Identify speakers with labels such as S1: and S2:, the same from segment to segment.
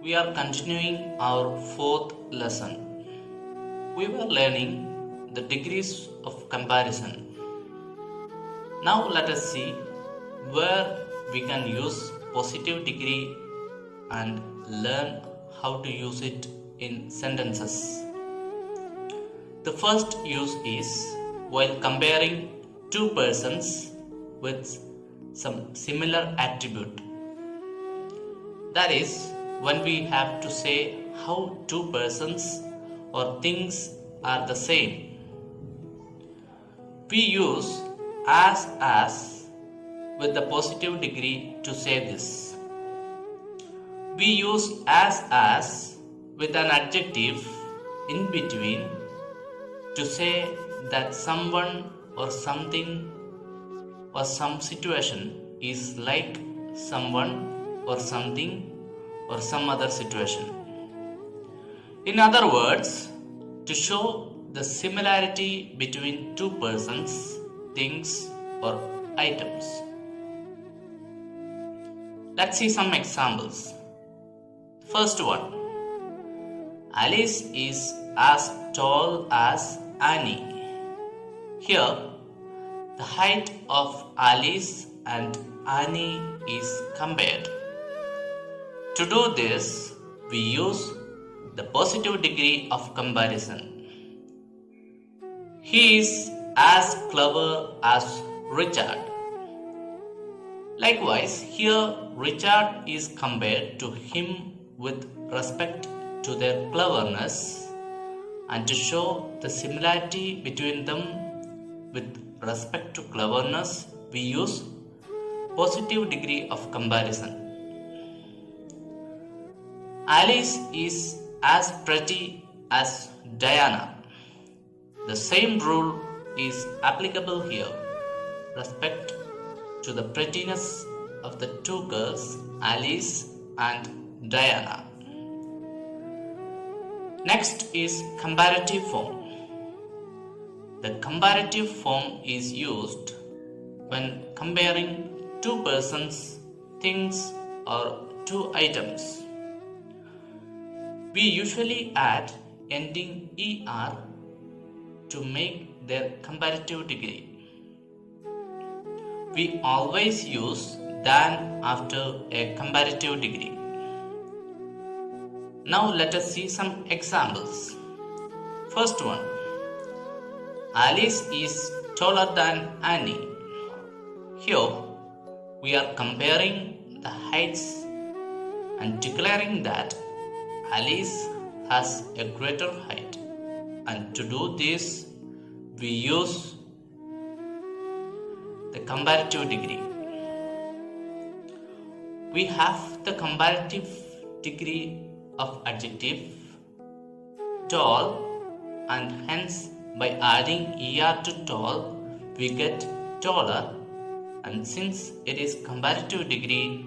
S1: We are continuing our fourth lesson. We were learning the degrees of comparison. Now let us see where we can use positive degree and learn how to use it in sentences. The first use is while comparing two persons with some similar attribute. That is, when we have to say how two persons or things are the same. We use as with the positive degree to say this. We use as with an adjective in between to say that someone or something or some situation is like someone or something or some other situation. In other words, to show the similarity between two persons, things or items. Let's see some examples. First one. Alice is as tall as Annie. Here, the height of Alice and Annie is compared. To do this, we use the positive degree of comparison. He is as clever as Richard. Likewise, here Richard is compared to him with respect to their cleverness, and to show the similarity between them with respect to cleverness, we use positive degree of comparison. Alice is as pretty as Diana. The same rule is applicable here, respect to the prettiness of the two girls, Alice and Diana. Next is comparative form. The comparative form is used when comparing two persons, things, or two items. We usually add ending er to make their comparative degree. We always use than after a comparative degree. Now let us see some examples. First one. Alice is taller than Annie. Here we are comparing the heights and declaring that Alice has a greater height, and to do this we use the comparative degree. We have the comparative degree of adjective tall, and hence by adding er to tall we get taller, and since it is comparative degree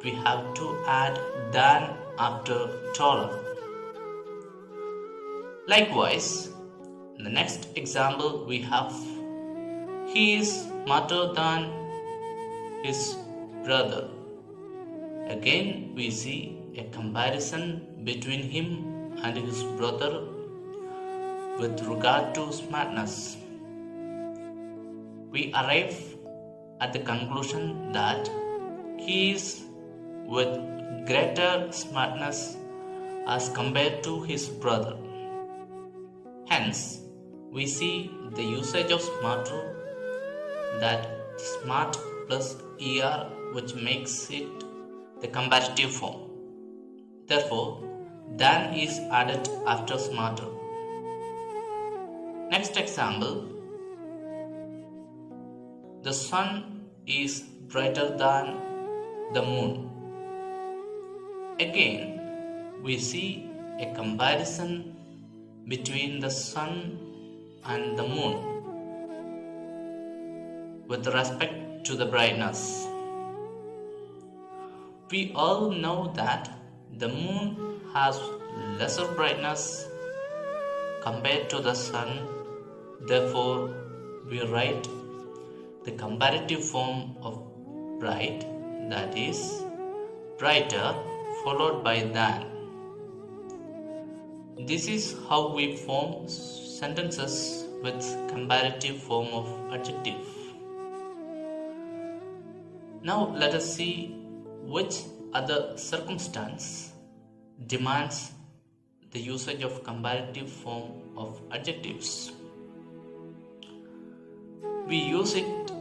S1: we have to add than after taller. Likewise, in the next example we have he is smarter than his brother. Again we see a comparison between him and his brother with regard to smartness. We arrive at the conclusion that he is with greater smartness as compared to his brother. Hence, we see the usage of smarter, that smart plus er, which makes it the comparative form. Therefore, than is added after smarter. Next example. The sun is brighter than the moon. Again, we see a comparison between the sun and the moon with respect to the brightness. We all know that the moon has lesser brightness compared to the sun. Therefore, we write the comparative form of bright, that is brighter followed by than. This is how we form sentences with comparative form of adjective. Now let us see which other circumstance demands the usage of comparative form of adjectives. We use it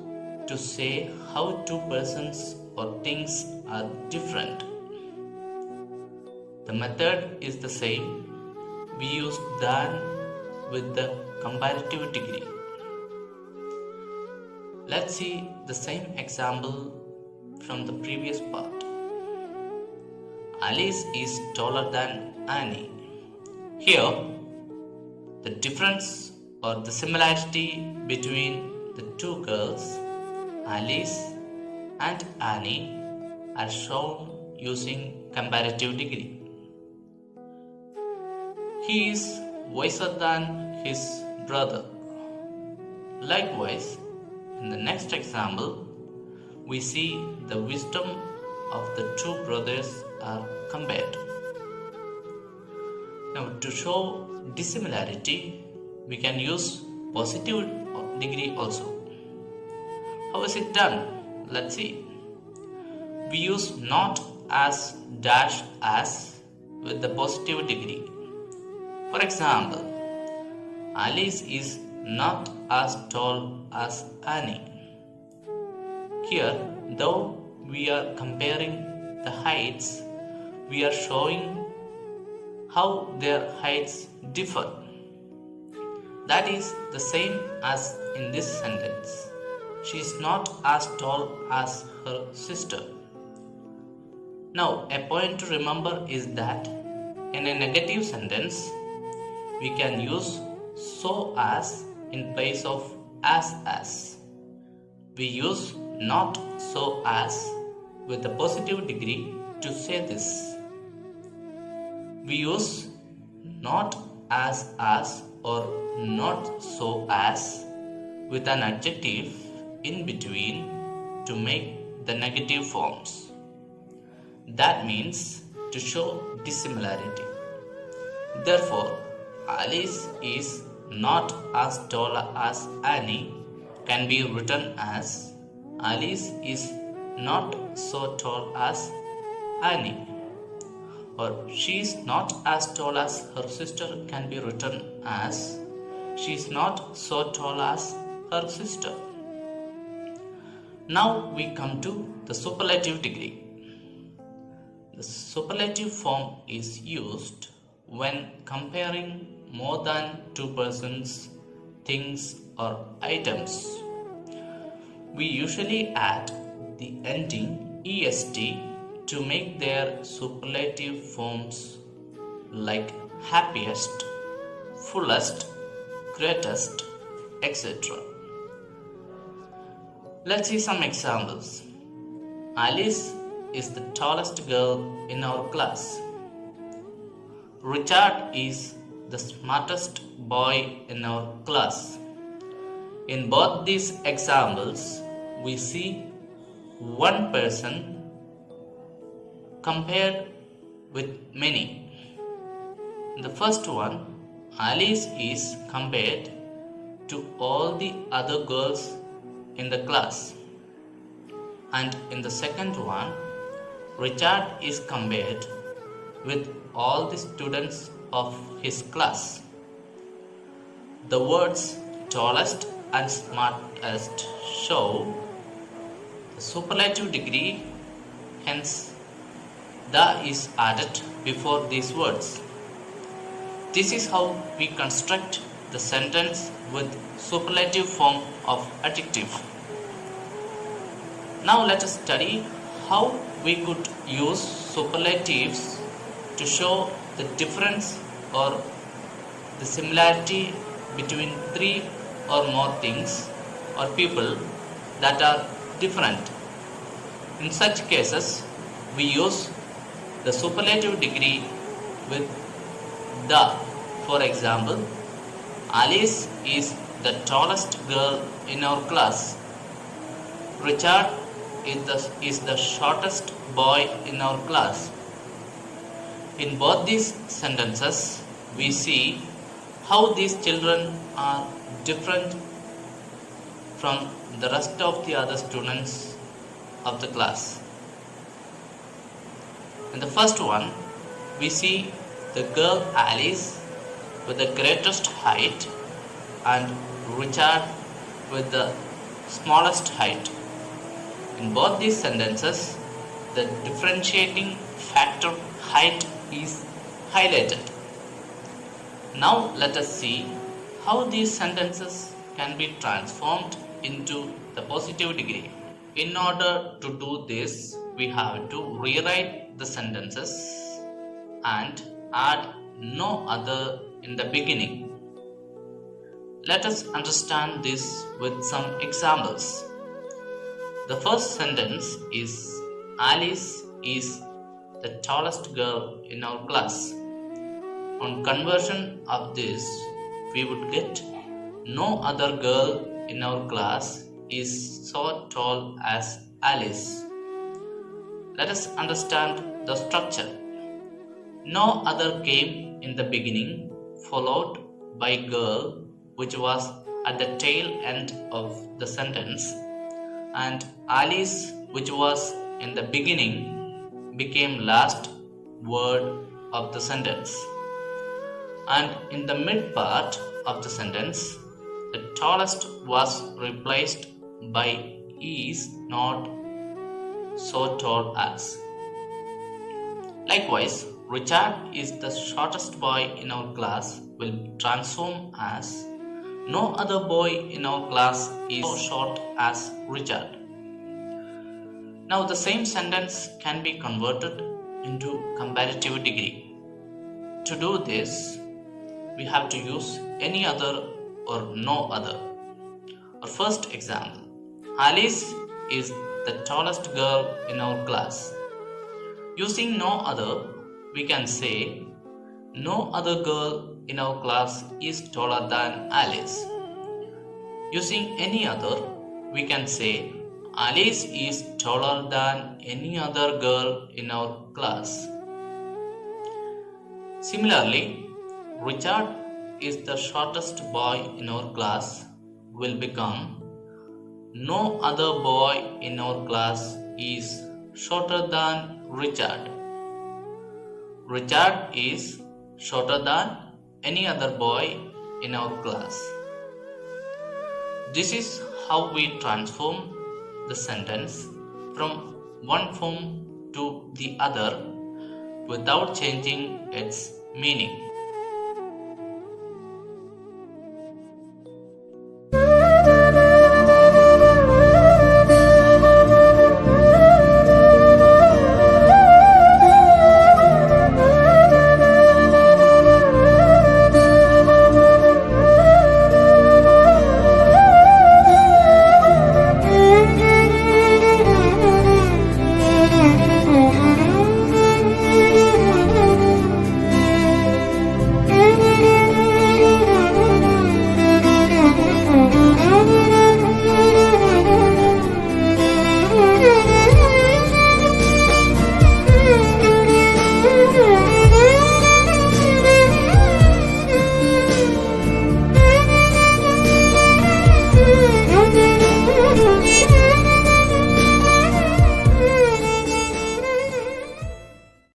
S1: to say how two persons or things are different. The method is the same. We use than with the comparative degree. Let's see the same example from the previous part. Alice is taller than Annie. Here, the difference or the similarity between the two girls, Alice and Annie, are shown using comparative degree. He is wiser than his brother. Likewise, in the next example, we see the wisdom of the two brothers are compared. Now, to show dissimilarity, we can use positive degree also. How is it done? Let's see. We use not as dash as with the positive degree. For example, Alice is not as tall as Annie. Here, though we are comparing the heights, we are showing how their heights differ. That is the same as in this sentence. She is not as tall as her sister. Now, a point to remember is that in a negative sentence, we can use so as in place of as. We use not so as with the positive degree to say this. We use not as or not so as with an adjective in between to make the negative forms. That means to show dissimilarity. Therefore, Alice is not as tall as Annie can be written as Alice is not so tall as Annie, or she is not as tall as her sister can be written as she is not so tall as her sister. Now we come to the superlative degree. The superlative form is used when comparing more than two persons, things, or items. We usually add the ending est to make their superlative forms like happiest, fullest, greatest, etc. Let's see some examples. Alice is the tallest girl in our class. Richard is the smartest boy in our class. In both these examples, we see one person compared with many. In the first one, Alice is compared to all the other girls in the class. And in the second one, Richard is compared with all the students of his class. The words tallest and smartest show the superlative degree, hence the is added before these words. This is how we construct the sentence with superlative form of adjective. Now let us study how we could use superlatives to show the difference or the similarity between three or more things or people that are different. In such cases, we use the superlative degree with the. For example, Alice is the tallest girl in our class. Richard is the shortest boy in our class. In both these sentences, we see how these children are different from the rest of the other students of the class. In the first one, we see the girl Alice with the greatest height and Richard with the smallest height. In both these sentences, the differentiating factor height is highlighted. Now let us see how these sentences can be transformed into the positive degree. In order to do this, we have to rewrite the sentences and add no other in the beginning. Let us understand this with some examples. The first sentence is Alice is the tallest girl in our class. On conversion of this, we would get no other girl in our class is so tall as Alice. Let us understand the structure. No other came in the beginning, followed by girl, which was at the tail end of the sentence, and Alice, which was in the beginning, became last word of the sentence. And in the mid part of the sentence, the tallest was replaced by is not so tall as. Likewise, Richard is the shortest boy in our class will transform as no other boy in our class is so short as Richard. Now the same sentence can be converted into comparative degree. To do this, we have to use any other or no other. Our first example, Alice is the tallest girl in our class. Using no other, we can say no other girl in our class is taller than Alice. Using any other, we can say Alice is taller than any other girl in our class. Similarly, Richard is the shortest boy in our class will become no other boy in our class is shorter than Richard. Richard is shorter than any other boy in our class. This is how we transform the sentence from one form to the other without changing its meaning.